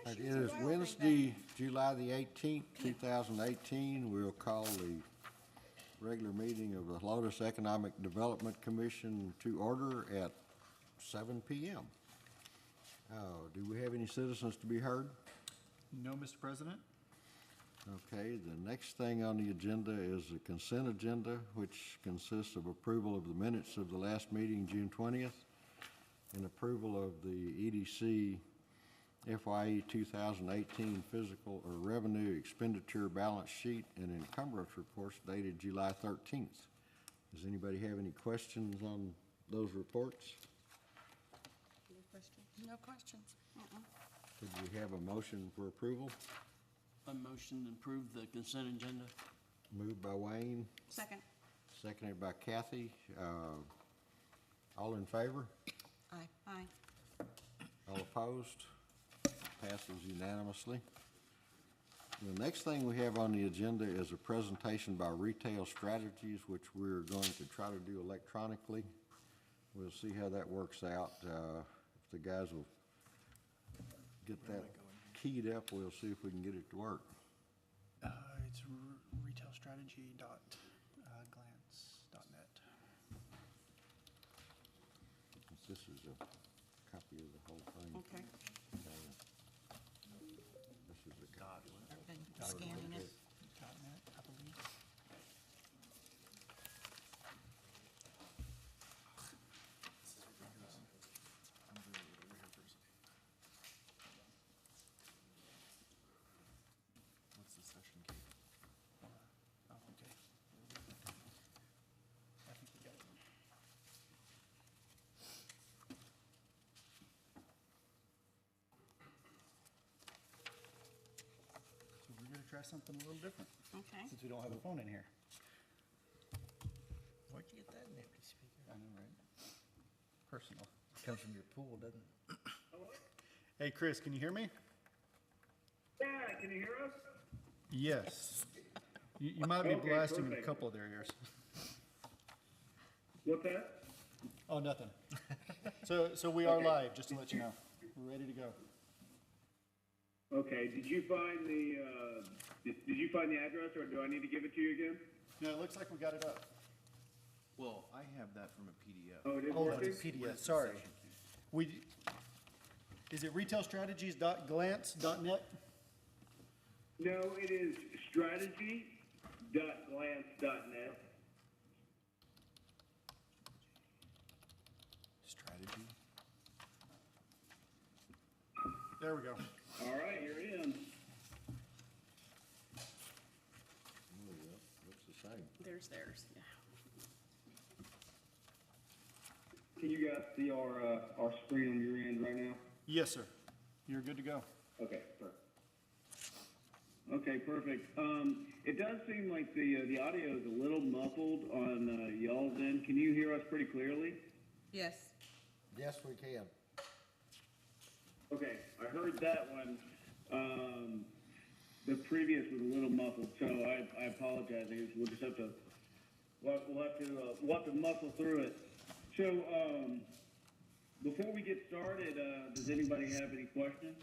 It is Wednesday, July the 18th, 2018. We'll call the regular meeting of the Lotus Economic Development Commission to order at 7 p.m. Do we have any citizens to be heard? No, Mr. President. Okay, the next thing on the agenda is the consent agenda, which consists of approval of the minutes of the last meeting, June 20th, and approval of the EDC FYE 2018 physical or revenue expenditure balance sheet and encumbrance reports dated July 13th. Does anybody have any questions on those reports? No questions. Could we have a motion for approval? A motion to approve the consent agenda. Moved by Wayne, Second. seconded by Kathy. All in favor? Aye. Aye. All opposed? Passes unanimously. The next thing we have on the agenda is a presentation by Retail Strategies, which we're going to try to do electronically. We'll see how that works out. If the guys will get that keyed up, we'll see if we can get it to work. It's retailstrategy.glance.net. This is a copy of the whole thing. Okay. This is a copy. Everything, scanning it. .net, I believe. What's the session key? Oh, okay. I think we got it. So we're gonna try something a little different, Okay. since we don't have a phone in here. Where'd you get that nifty speaker? I know, right? Personal. Comes from your pool, doesn't it? Hey, Chris, can you hear me? Yeah, can you hear us? Yes. You might be Okay, blasting in a perfect. couple of their ears. What's that? Oh, nothing. So we are live, just to let you know. We're ready to go. Okay, did you find the address, or do I need to give it to you again? No, it looks like we got it up. Well, I have that from a PDF. Oh, it is Oh, working? it's PDF, sorry. Is it retailstrategies.glance.net? No, it is strategy.glance.net. Strategy. There we go. All right, you're in. Looks the same. There's theirs, yeah. Can you guys see our screen on your end right now? Yes, sir. You're good to go. Okay, perfect. Okay, perfect. It does seem like the audio is a little muffled on y'all's end. Can you hear us pretty clearly? Yes. Yes, we can. Okay, I heard that one. The previous was a little muffled, so I apologize. We'll just have to we'll have to muscle through it. So before we get started, does anybody have any questions?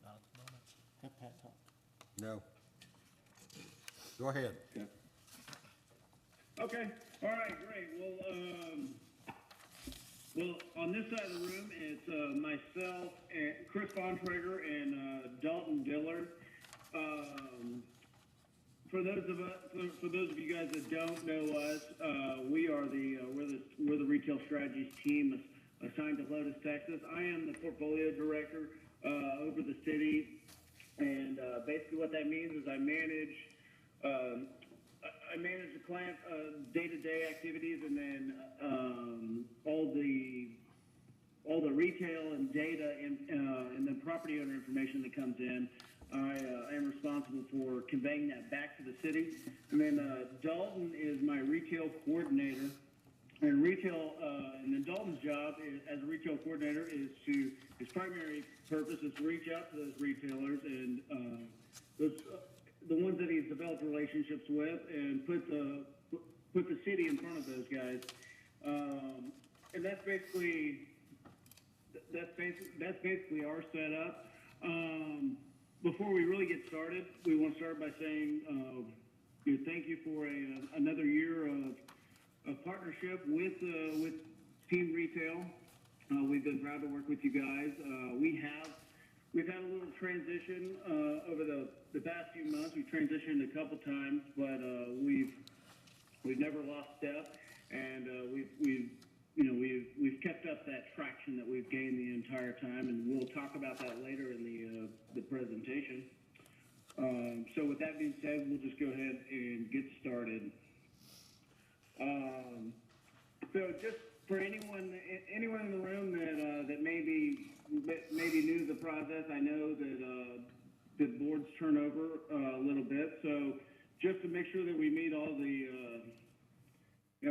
Not at the moment. Have Pat talk. No. Go ahead. Okay. All right. Great. Well, on this side of the room, it's myself, and Chris Bontrager, and Dalton Dillard. For those of you guys that don't know us, we're the Retail Strategies team assigned to Lotus, Texas. I am the portfolio director over the city, and basically what that means is I manage the client day-to-day activities, and then all the retail and data and the property owner information that comes in. I am responsible for conveying that back to the city. And then Dalton is my retail coordinator. And then Dalton's job as a retail coordinator his primary purpose is to reach out to those retailers and the ones that he's developed relationships with, and put the city in front of those guys. And that's basically that's basically our setup. Before we really get started, we want to start by saying, thank you for another year of partnership with Team Retail. We've been proud to work with you guys. We've had a little transition over the past few months. We've transitioned a couple times, but we've never lost step, and we've kept up that traction that we've gained the entire time, and we'll talk about that later in the presentation. So with that being said, we'll just go ahead and get started. So just for anyone in the room that maybe new to the process, I know that the boards turn over a little bit. So just to make sure that we meet all the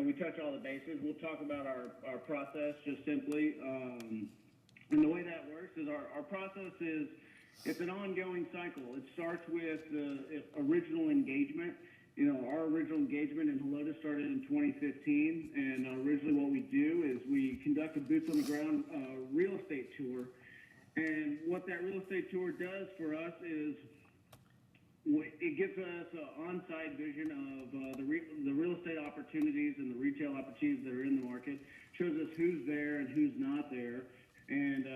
we touch all the bases. We'll talk about our process just simply. And the way that works is our process it's an ongoing cycle. It starts with original engagement. Our original engagement in Helotes started in 2015, and originally what we do is we conduct a boots on the ground real estate tour. And what that real estate tour does for us is it gives us an on-site vision of the real estate opportunities and the retail opportunities that are in the market, shows us who's there and who's not there, and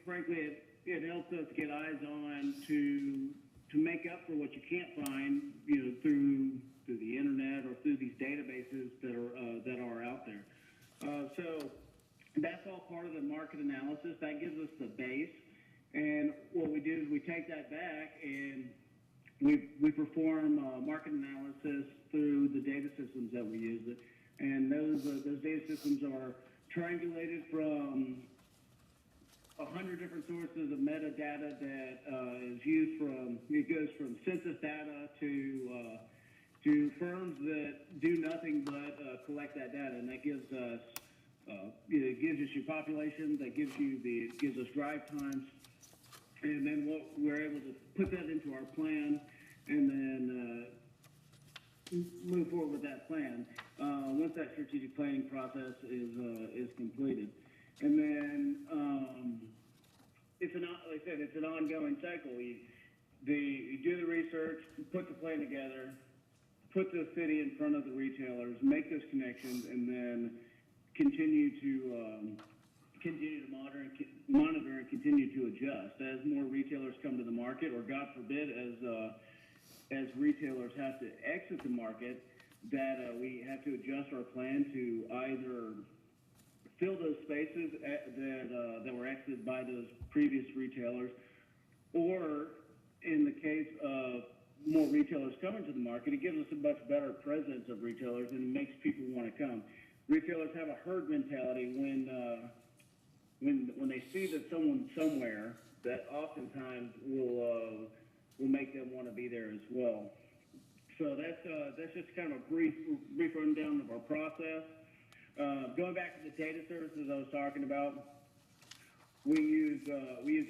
frankly, it helps us get eyes on to make up for what you can't find, through the internet or through these databases that are out there. So that's all part of the market analysis. That gives us the base, and what we do is we take that back and we perform market analysis through the data systems that we use. And those data systems are triangulated from 100 different sources of metadata that is used it goes from census data to firms that do nothing but collect that data, and that gives us it gives us your population, that gives us drive times, and then we're able to put that into our plan and then move forward with that plan once that strategic planning process is completed. And then like I said, it's an ongoing cycle. You do the research, put the plan together, put the city in front of the retailers, make those connections, and then continue to monitor and continue to adjust as more retailers come to the market, or God forbid, as retailers have to exit the market, that we have to adjust our plan to either fill those spaces that were exited by those previous retailers, or in the case of more retailers coming to the market, it gives us a much better presence of retailers and it makes people want to come. Retailers have a herd mentality when they see that someone somewhere, that oftentimes will make them want to be there as well. So that's just kind of a brief rundown of our process. Going back to the data services I was talking about, we use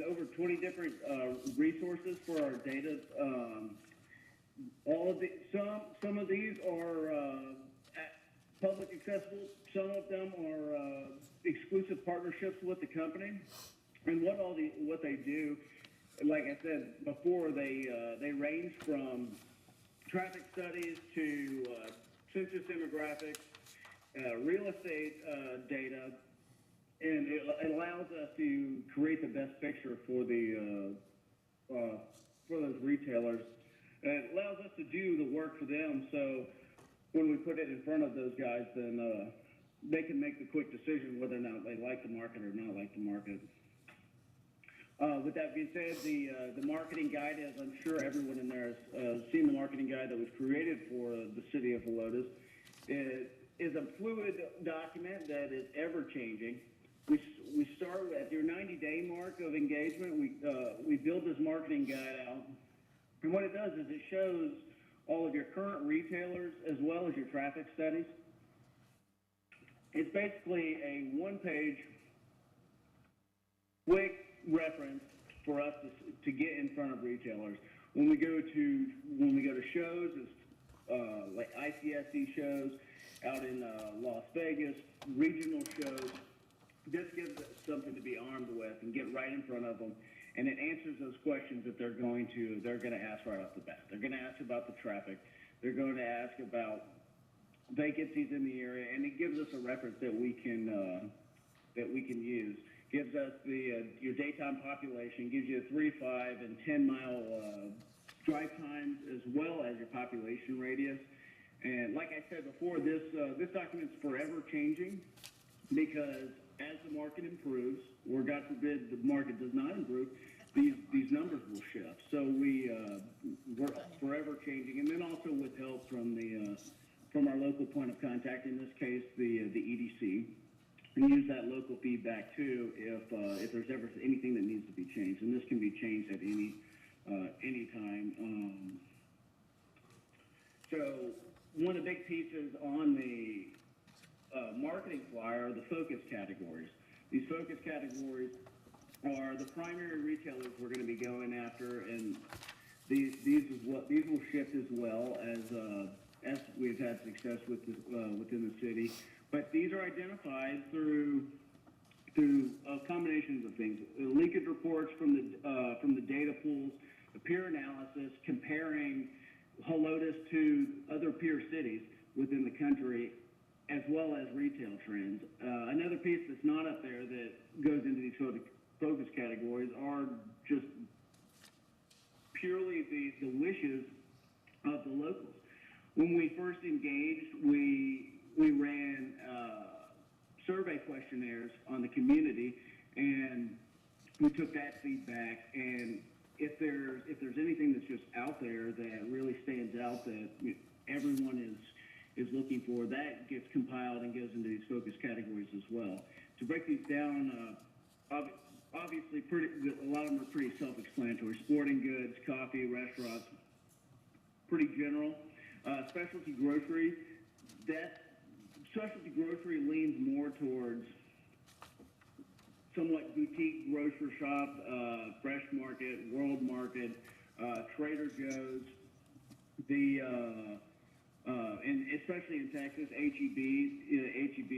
over 20 different resources for our data. Some of these are public accessible. Some of them are exclusive partnerships with the company. And what they do, like I said before, they range from traffic studies to census demographics, real estate data, and it allows us to create the best picture for those retailers. And it allows us to do the work for them. So when we put it in front of those guys, then they can make the quick decision whether or not they like the market or not like the market. With that being said, the marketing guide, as I'm sure everyone in there has seen the marketing guide that was created for the city of Helotes, it is a fluid document that is ever changing. We start at your 90-day mark of engagement. We build this marketing guide out, and what it does is it shows all of your current retailers as well as your traffic studies. It's basically a one-page quick reference for us to get in front of retailers. When we go to shows, it's like ICSC shows out in Las Vegas, regional shows. this gives us something to be armed with and get right in front of them, and it answers those questions that they're going to ask right off the bat. They're going to ask about the traffic. They're going to ask about vacancies in the area, and it gives us a reference that we can use. Gives us your daytime population, gives you a 3, 5, and 10 mile drive times, as well as your population radius. And like I said before, this document's forever changing, because as the market improves, or God forbid the market does not improve, these numbers will shift. So we're forever changing, and then also with help from our local point of contact, in this case the EDC. And use that local feedback too if there's ever anything that needs to be changed, and this can be changed at any time. So one of the big pieces on the marketing flyer are the focus categories. These focus categories are the primary retailers we're going to be going after, and these will shift as well as we've had success with within the city. But these are identified through combinations of things: linkage reports from the data pools, the peer analysis, comparing Helotes to other peer cities within the country, as well as retail trends. Another piece that's not up there that goes into these focus categories are just purely the wishes of the locals. When we first engaged, we ran survey questionnaires on the community, and we took that feedback, and if there's anything that's just out there that really stands out that everyone is looking for, that gets compiled and goes into these focus categories as well. To break these down, obviously a lot of them are pretty self-explanatory: sporting goods, coffee, restaurants, pretty general. Specialty grocery, specialty grocery leans more towards somewhat boutique grocery shop, Fresh Market, World Market, Trader Joe's, and especially in Texas, HEB. HEB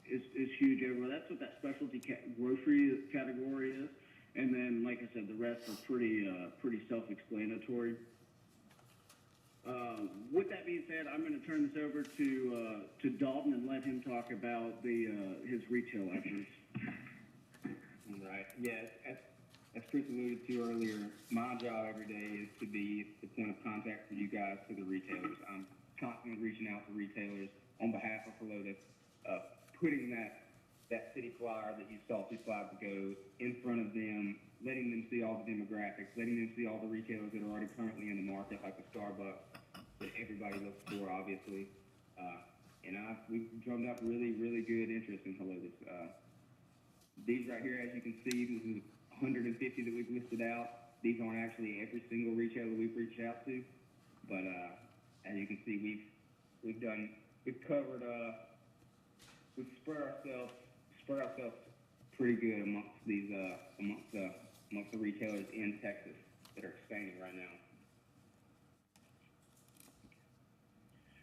is huge everywhere. That's what that specialty grocery category is. And then, like I said, the rest are pretty self-explanatory. With that being said, I'm going to turn this over to Dalton and let him talk about his retail efforts. Right. Yes. As Chris alluded to earlier, my job every day is to be the point of contact for you guys to the retailers. I'm constantly reaching out to retailers on behalf of Helotes, putting that city flyer that you saw 2 slides ago in front of them, letting them see all the demographics, letting them see all the retailers that are already currently in the market, like the Starbucks that everybody looks for, obviously. And we've drummed up really, really good interest in Helotes. These right here, as you can see, this is 150 that we've listed out. These aren't actually every single retailer we've reached out to, but as you can see, we've covered, we've spread ourselves pretty good amongst these amongst the retailers in Texas that are expanding right now.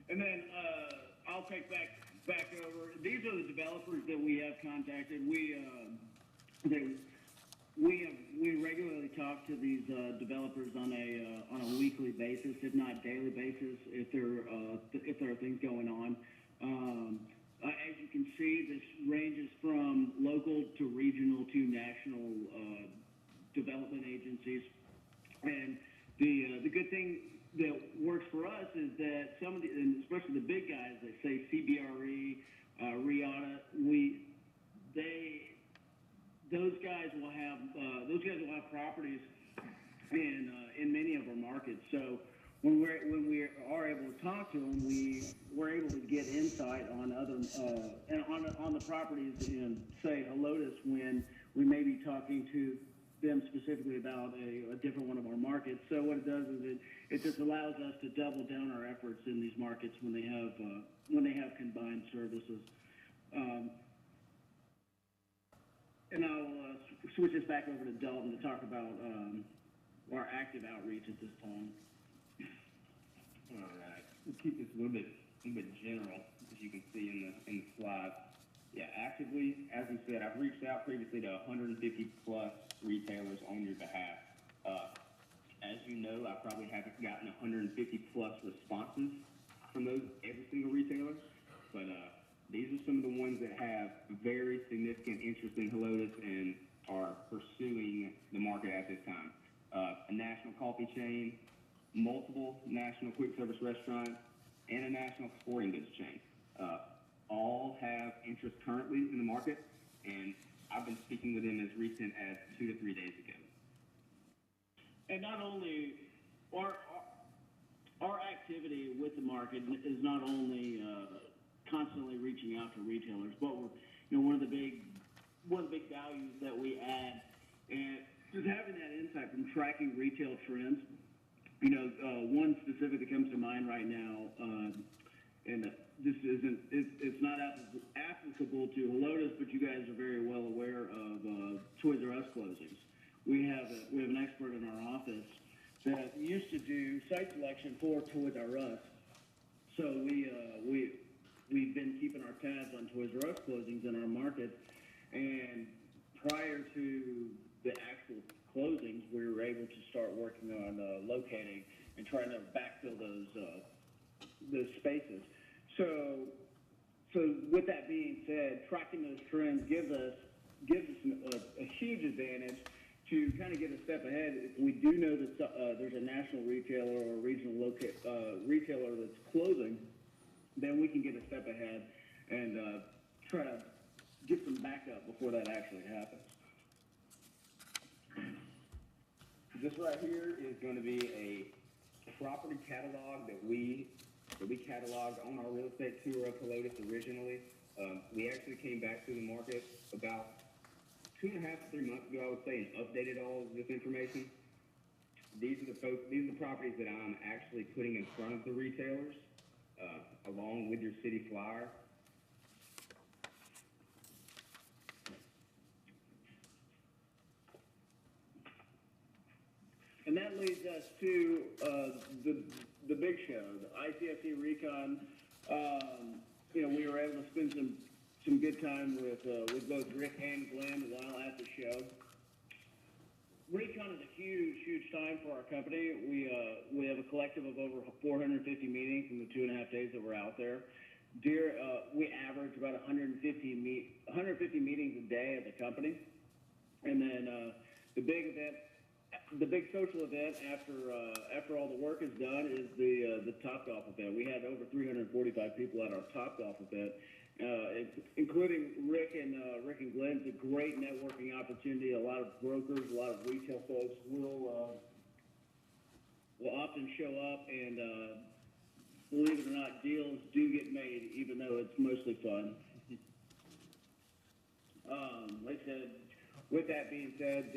And then I'll take back over. These are the developers that we have contacted. We regularly talk to these developers on a weekly basis, if not daily basis, if there are things going on. As you can see, this ranges from local to regional to national development agencies. And the good thing that works for us is that some of the, and especially the big guys, that say CBRE, Riata, those guys will have properties in many of our markets. So when we are able to talk to them, we're able to get insight on other and on the properties in, say, Helotes, when we may be talking to them specifically about a different one of our markets. So what it does is it just allows us to double down our efforts in these markets when they have combined services. And I'll switch this back over to Dalton to talk about our active outreach at this time. All right. We'll keep this a little bit general, as you can see in the slide. Yeah, actively, as we said, I've reached out previously to 150 plus retailers on your behalf. As you know, I probably haven't gotten 150 plus responses from those every single retailer, but these are some of the ones that have very significant interest in Helotes and are pursuing the market at this time. A national coffee chain, multiple national quick service restaurants, and a national sporting goods chain. All have interest currently in the market, and I've been speaking with them as recent as 2 to 3 days ago. And not only our activity with the market is not only constantly reaching out to retailers, but we're, one of the big values that we add, and just having that insight from tracking retail trends. One specific that comes to mind right now, and this it's not applicable to Helotes, but you guys are very well aware of Toys R Us closings. We have an expert in our office that used to do site selection for Toys R Us. So we've been keeping our tabs on Toys R Us closings in our market, and prior to the actual closings, we were able to start working on locating and trying to backfill those spaces. So with that being said, tracking those trends gives us a huge advantage to kind of get a step ahead. If we do know that there's a national retailer or a regional retailer that's closing, then we can get a step ahead and try to get some backup before that actually happens. This right here is going to be a property catalog that we cataloged on our real estate tour of Helotes originally. We actually came back to the market about 2.5 to 3 months ago, I would say, and updated all of this information. These are the properties that I'm actually putting in front of the retailers, along with your city flyer. And that leads us to the big show, the ICSC Recon. We were able to spend some good time with both Rick and Glenn while at the show. Recon is a huge time for our company. We have a collective of over 450 meetings in the 2.5 days that we're out there. We average about 150 meetings a day as a company, and then the big social event after all the work is done is the Topgolf event. We had over 345 people at our Topgolf event, including Rick and Glenn. It's a great networking opportunity. A lot of brokers, a lot of retail folks will often show up, and believe it or not, deals do get made, even though it's mostly fun. Like I said, with that being said,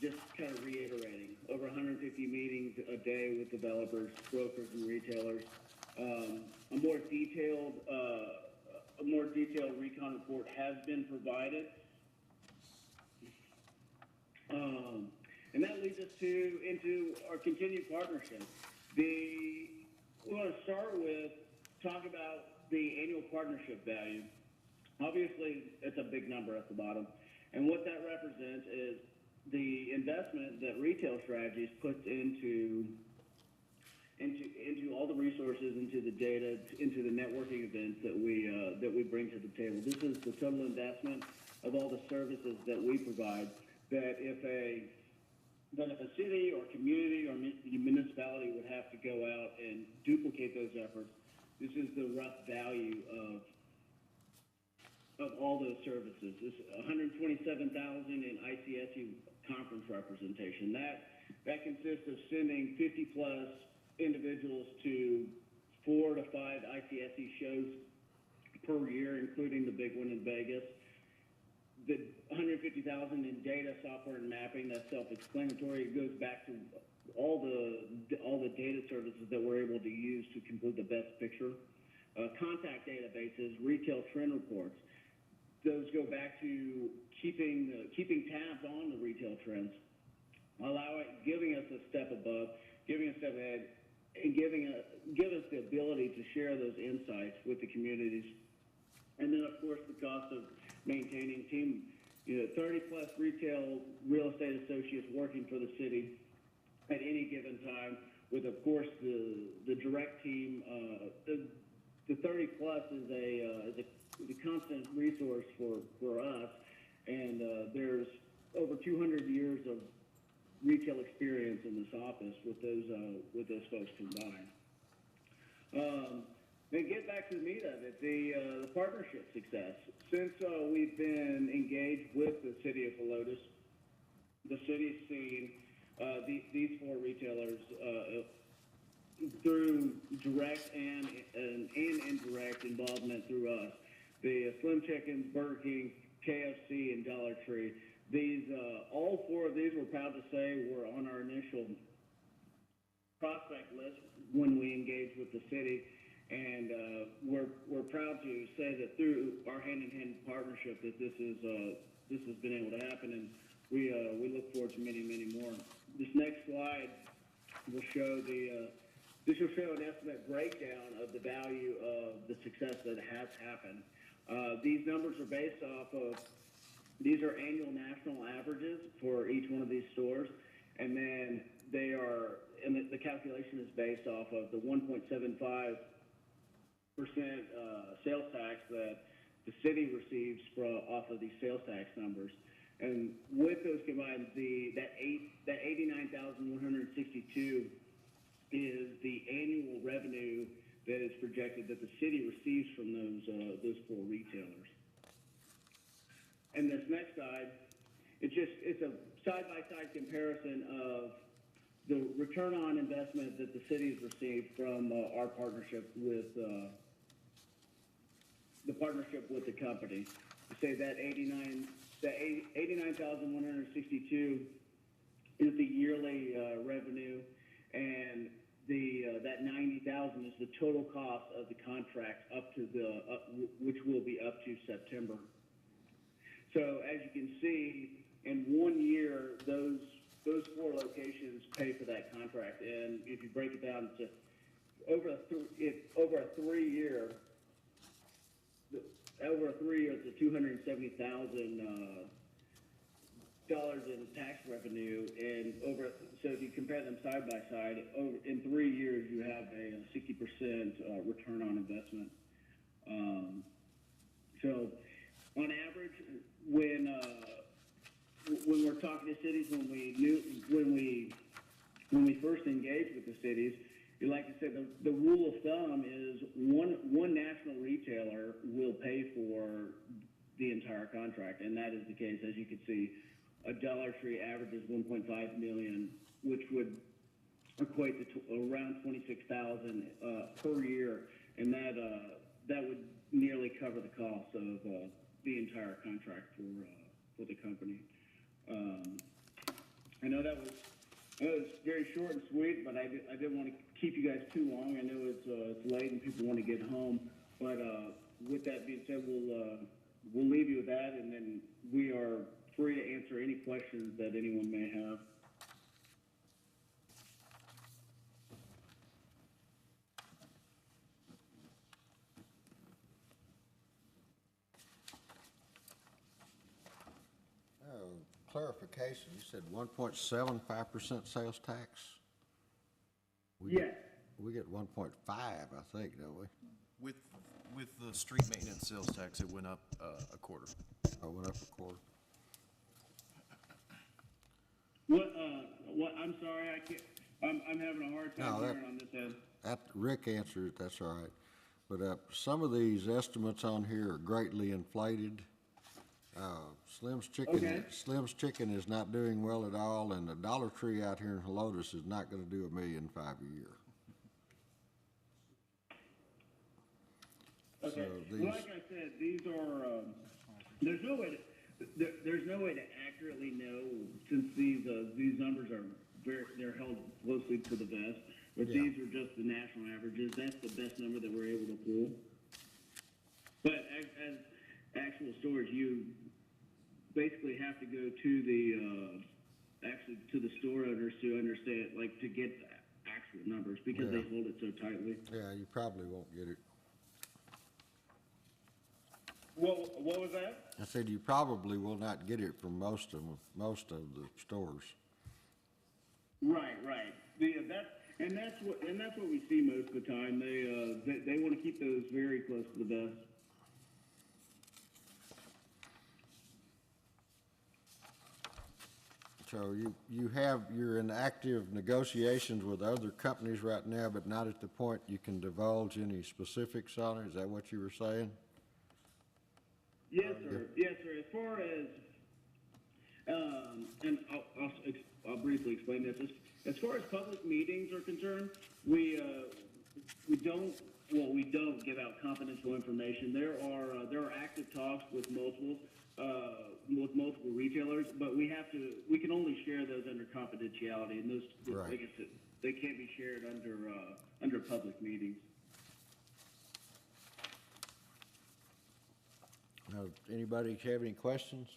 just kind of reiterating, over 150 meetings a day with developers, brokers, and retailers. A more detailed recon report has been provided. And that leads us into our continued partnership. We want to start with talk about the annual partnership value. Obviously, it's a big number at the bottom. And what that represents is the investment that Retail Strategies puts into all the resources, into the data, into the networking events that we bring to the table. This is the total investment of all the services that we provide. That if a city or community or municipality would have to go out and duplicate those efforts, this is the rough value of all those services. This $127,000 in ICSC conference representation. That consists of sending 50 plus individuals to 4 to 5 ICSC shows per year, including the big one in Vegas. The $150,000 in data, software, and mapping, that's self-explanatory. It goes back to all the data services that we're able to use to complete the best picture. Contact databases, retail trend reports. Those go back to keeping tabs on the retail trends, giving us a step above, giving a step ahead, and give us the ability to share those insights with the communities And then, of course, the cost of maintaining 30-plus retail real estate associates working for the city at any given time, with, of course, the direct team. The 30-plus is a constant resource for us, and there's over 200 years of retail experience in this office with those folks combined. Then get back to the meat of it, the partnership success. Since we've been engaged with the city of Helotes, the city's seen these four retailers through direct and indirect involvement through us. The Slim Chickens, Burger King, KFC, and Dollar Tree. These, all four of these, we're proud to say, were on our initial prospect list when we engaged with the city. And we're proud to say that through our hand-in-hand partnership that this has been able to happen, and we look forward to many, many more. This next slide will show this will show an estimate breakdown of the value of the success that has happened. These numbers are based off of, these are annual national averages for each one of these stores, and then the calculation is based off of the 1.75% sales tax that the city receives off of these sales tax numbers. And with those combined, that 89,162 is the annual revenue that is projected that the city receives from those four retailers. And this next slide, it's a side-by-side comparison of the return on investment that the city's received from our partnership with the company. To say that 89,162 is the yearly revenue, and that 90,000 is the total cost of the contract up to which will be up to September. So as you can see, in 1 year, those four locations pay for that contract, and if you break it down to over a 3-year, it's a $270,000 in tax revenue, and so if you compare them side by side, in 3 years you have a 60% return on investment. So on average, when we're talking to cities, when we first engaged with the cities, like I said, the rule of thumb is one national retailer will pay for the entire contract, and that is the case. As you can see, a Dollar Tree averages $1.5 million, which would equate to around $26,000 per year, and that would nearly cover the cost of the entire contract for the company. I know that was very short and sweet, but I didn't want to keep you guys too long. I know it's late and people want to get home, but with that being said, we'll leave you with that, and then we are free to answer any questions that anyone may have. Clarification, you said 1.75% sales tax? Yes. We get 1.5, I think, don't we? With the street maintenance sales tax, it went up a quarter. I went up a quarter. What? I'm sorry, I can't. I'm having a hard time hearing on this end. Rick answered it, that's all right. But some of these estimates on here are greatly inflated. Slim's Chicken is not doing well at all, and the Dollar Tree out here in Helotes is not going to do $1.5 million a year. Okay. So Well, like I said, these are. There's no way to accurately know, since these numbers are they're held closely to the vest. But Yeah. these are just the national averages. That's the best number that we're able to pull. But as actual stores, you basically have to go to the store owners to understand, like, to get the actual numbers, because they hold it so tightly. Yeah, you probably won't get it. What was that? I said you probably will not get it from most of the stores. Right. That's what we see most of the time. They want to keep those very close to the vest. So you're in active negotiations with other companies right now, but not at the point you can divulge any specifics on it? Is that what you were saying? Yes, sir. Yes, sir. As far as, and I'll briefly explain this. As far as public meetings are concerned, we don't give out confidential information. There are active talks with multiple retailers, but we can only share those under confidentiality, and those, Right. like I said, they can't be shared under public meetings. Now, anybody have any questions?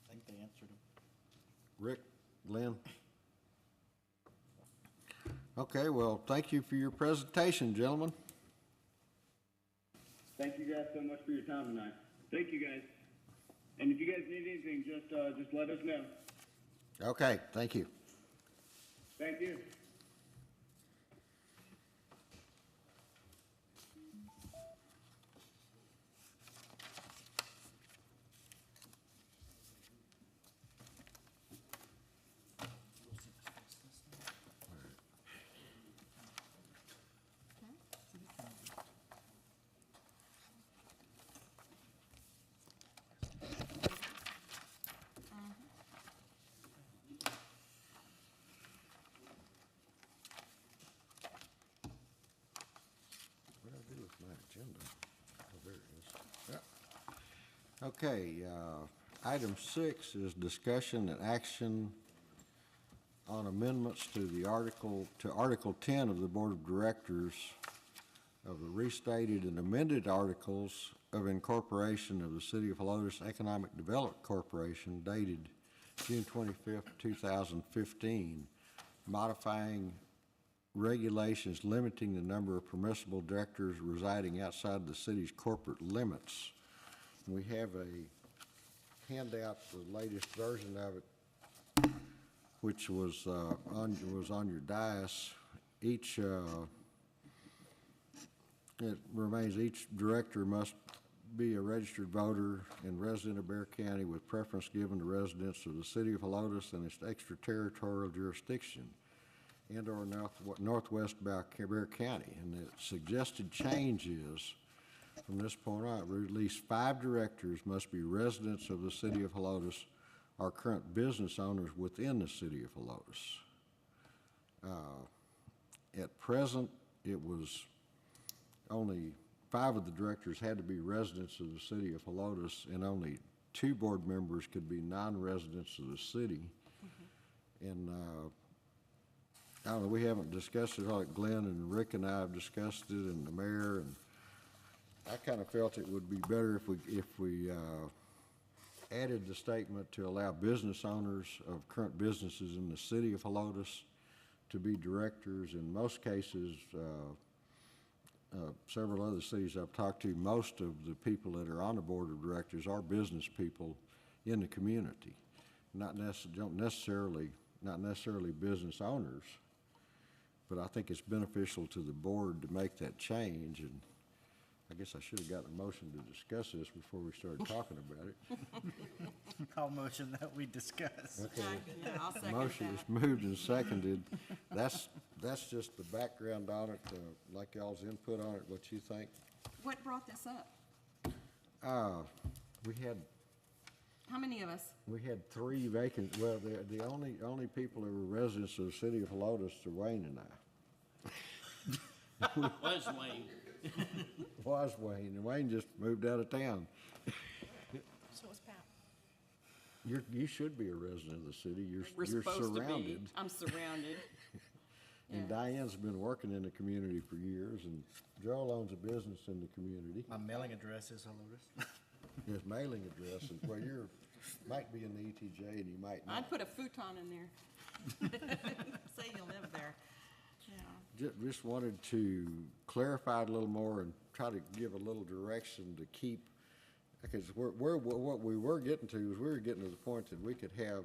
I think they answered them. Rick, Lynn? Okay, well, thank you for your presentation, gentlemen. Thank you guys so much for your time tonight. Thank you guys. And if you guys need anything, just let us know. Okay, thank you. Thank you. What did I do with my agenda? Oh, there it is. Yeah. Okay, item 6 is discussion and action on amendments to Article 10 of the Board of Directors of the restated and amended articles of incorporation of the City of Helotes Economic Development Corporation dated June 25th, 2015, modifying regulations limiting the number of permissible directors residing outside the city's corporate limits. We have a handout, the latest version of it, which was on your dais. Each director must be a registered voter and resident of Bexar County with preference given to residents of the City of Helotes and its extraterritorial jurisdiction and/or northwest Bexar County. And the suggested change is, from this point on, at least 5 directors must be residents of the City of Helotes or current business owners within the City of Helotes. At present, it was only 5 of the directors had to be residents of the City of Helotes, and only 2 board members could be non-residents of the city. And I don't know, we haven't discussed it, like Glenn and Rick and I have discussed it, and the mayor, and I kind of felt it would be better if we added the statement to allow business owners of current businesses in the City of Helotes to be directors. In most cases, several other cities I've talked to, most of the people that are on the board of directors are business people in the community, not necessarily business owners. But I think it's beneficial to the board to make that change, and I guess I should have gotten a motion to discuss this before we started talking about it. I'll motion that we discuss. Okay. Yeah, I'll second Motion is that. moved and seconded. That's just the background on it, like y'all's input on it, what you think. What brought this up? We How many of us? had 3 vacant, well, the only people that were residents of the City of Helotes are Wayne and I. Was Wayne. Was Wayne, and Wayne just moved out of town. So was Pat. You should be a resident of the city. We're You're supposed to be. surrounded. I'm surrounded. And Yeah. Diane's been working in the community for years, and Joel owns a business in the community. My mailing address is Helotes. His mailing address is, well, might be in the ETJ and you might not. I'd put a futon in there. Say you'll live there. Yeah. Just wanted to clarify it a little more and try to give a little direction to keep, because what we were getting to is we were getting to the point that we could have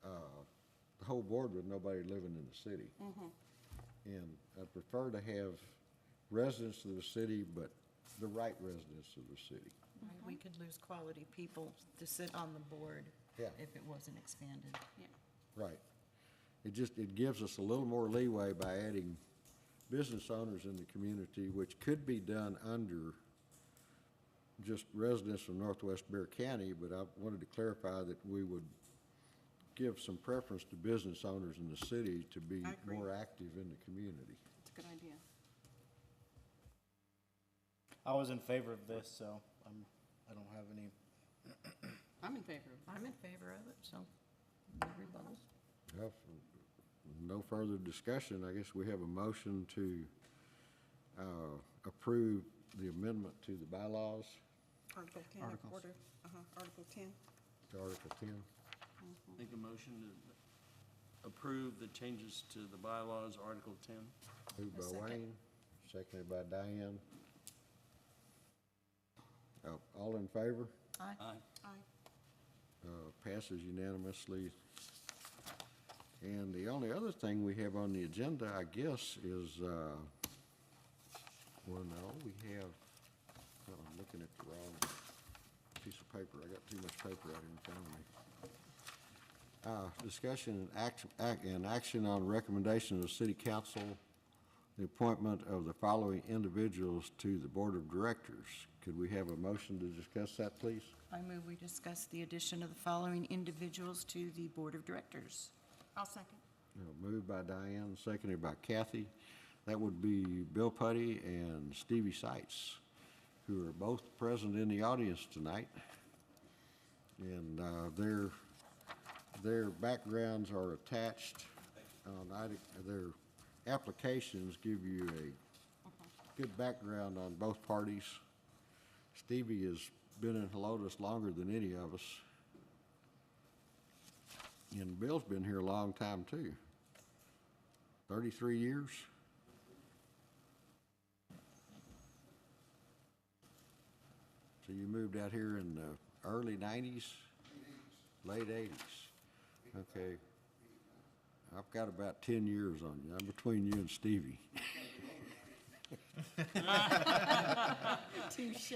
the whole board with nobody living in the city. And I'd prefer to have residents of the city, but the right residents of the city. We could lose quality people to sit on the board Yeah. if it wasn't expanded. Yeah. Right. It gives us a little more leeway by adding business owners in the community, which could be done under just residents from Northwest Bear County, but I wanted to clarify that we would give some preference to business owners in the city to be I agree. more active in the community. It's a good idea. I was in favor of this, so I don't have any. I'm in favor of I'm in favor of it, so no rebuttals. Well, if no further discussion, I guess we have a motion to approve the amendment to the bylaws, Article 10. Articles. Article 10. to Article 10. Make a motion to approve the changes to the bylaws, Article 10. Moved A by second. Wayne, seconded by Diane. All in favor? Aye. Aye. Uh, Passes unanimously. And the only other thing we have on the agenda, I guess, is, well, no, we have, well, I'm looking at the wrong piece of paper. I got too much paper out here in front of me. Discussion and action on recommendation of the city council, the appointment of the following individuals to the board of directors. Could we have a motion to discuss that, please? I move we discuss the addition of the following individuals to the board of directors. I'll second. Moved by Diane, seconded by Kathy. That would be Bill Putty and Stevie Seitz, who are both present in the audience tonight. And their backgrounds are attached on their applications give you a good background on both parties. Stevie has been in Helotes longer than any of us. And Bill's been here a long time, too. 33 years. So you moved out here in the early 90s? Late 80s. Okay. I've got about 10 years on you. I'm between you and Stevie. Touche.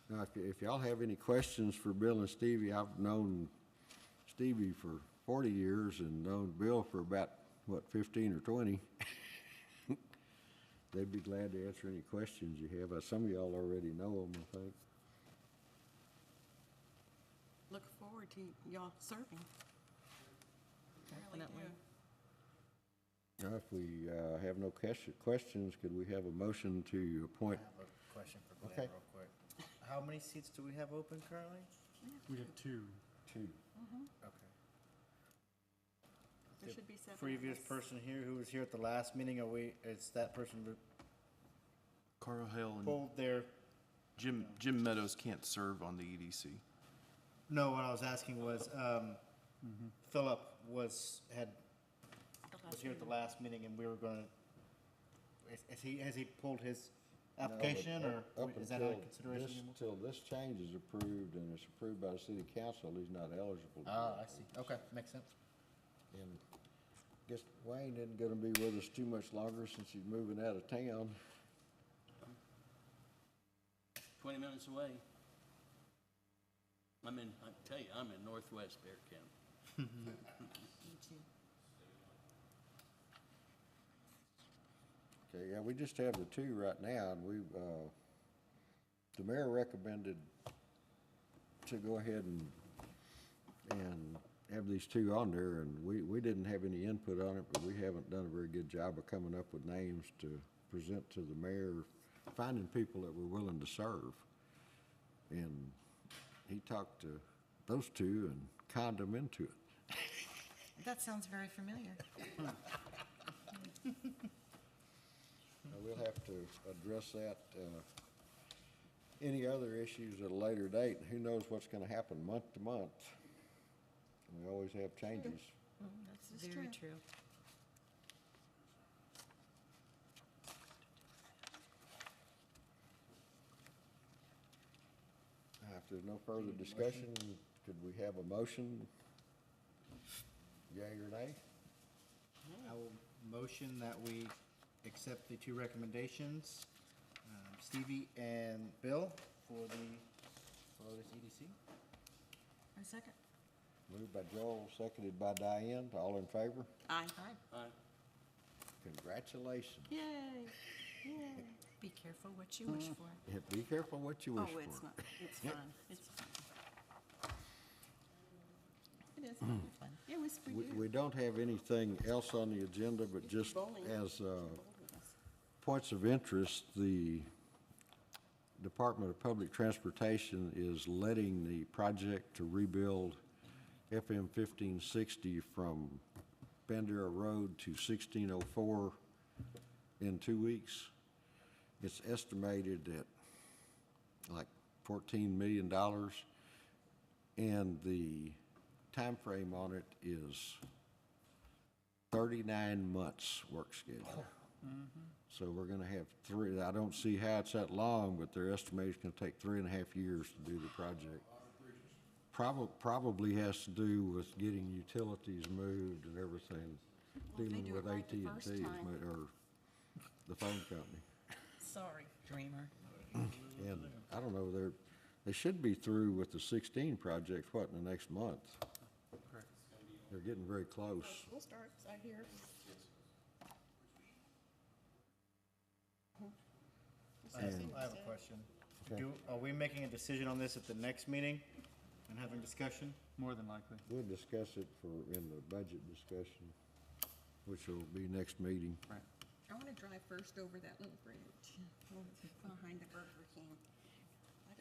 Now, if y'all have any questions for Bill and Stevie, I've known Stevie for 40 years and known Bill for about, 15 or 20. They'd be glad to answer any questions you have. Some of y'all already know them, I think. Look forward to y'all serving. Really Definitely. do. Now, if we have no questions, could we have a motion to appoint? I have a question for Glenn Okay. real quick. How many seats do we have open currently? We have two. Two. Okay. There should be 7 of Previous us. person here who was here at the last meeting, is that person Carl Hale and pulled their, Jim Meadows can't serve on the E EDC. no, what I was asking was, Philip was here at the last meeting and we were gonna, has he pulled his application or Up is that not a until consideration this- anymore? Till this change is approved and it's approved by the city council, he's not eligible. to Ah, do I it. see. Okay, makes sense. And I guess Wayne isn't gonna be with us too much longer since he's moving out of town. 20 minutes away. I tell you, I'm in Northwest Bear County. Me too. Okay, yeah, we just have the two right now, and the mayor recommended to go ahead and have these two on there, and we didn't have any input on it, but we haven't done a very good job of coming up with names to present to the mayor, finding people that were willing to serve. And he talked to those two and conned them into it. That sounds very familiar. We'll have to address that. Any other issues at a later date? Who knows what's gonna happen month to month? We always have changes. This is Very true. true. If there's no further discussion, could we have a motion? Yea or nay? I will motion that we accept the two recommendations, Stevie and Bill for this EDC. A second. Moved by Joel, seconded by Diane. All in favor? Aye. Aye. Congratulations. Yay, yay. Be careful what you wish for. Yeah, be careful what you Oh, wish for. it's not, it's fun, it's fun. It is fun. It was for you. We don't have anything else on the agenda, but just Bowling. as points of interest, the Department of Public Transportation is letting the project to rebuild FM 1560 from Bandera Road to 1604 in 2 weeks. It's estimated at like $14 million, and the time frame on it is 39 months work schedule. So we're gonna have three, I don't see how it's that long, but their estimation is gonna take 3.5 years to do the project. Probably has to do with getting utilities moved and everything, Well, if they dealing do with it right the AT&T, first is time. or the phone company. Sorry, dreamer. And I don't know, they should be through with the 16 project, what, in the next month? They're getting very close. We'll start, I hear. And- I have a question. Okay. Are we making a decision on this at the next meeting and having discussion? More than likely. We'll discuss it in the budget discussion, which will be next meeting. I want to drive first over that little bridge behind the Burger King.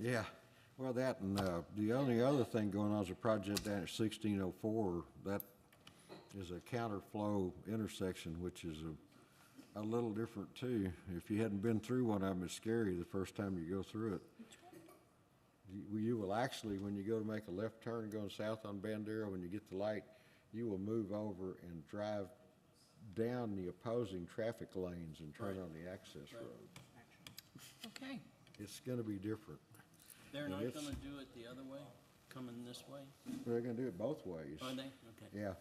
Yeah, well, that and the only other thing going on is a project down at 1604. That is a counterflow intersection, which is a little different too. If you hadn't been through one of them, it's scary the first time you go through it. You will actually, when you go to make a left turn going south on Bandera, when you get the light, you will move over and drive down the opposing traffic lanes and turn on the access road. Okay. It's gonna be different. They're And not it's- gonna do it the other way, coming this way? They're gonna do it both ways. Are they? Okay. Yeah,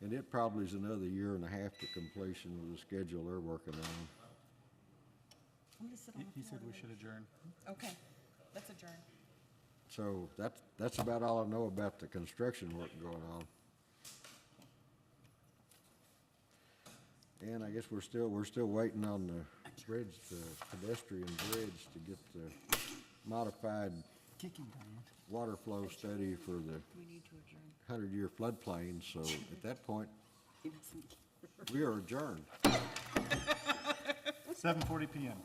and it probably is another year and a half to completion with the schedule they're working on. I'm going to sit on the He floor. said we should adjourn. Okay, let's adjourn. So that's about all I know about the construction work going on. And I guess we're still waiting on the bridge, the pedestrian bridge, to get the modified Kicking Diane. water flow study for the We need to adjourn. 100-year floodplain, so at that point, He doesn't care. we are adjourned. 7:40 PM.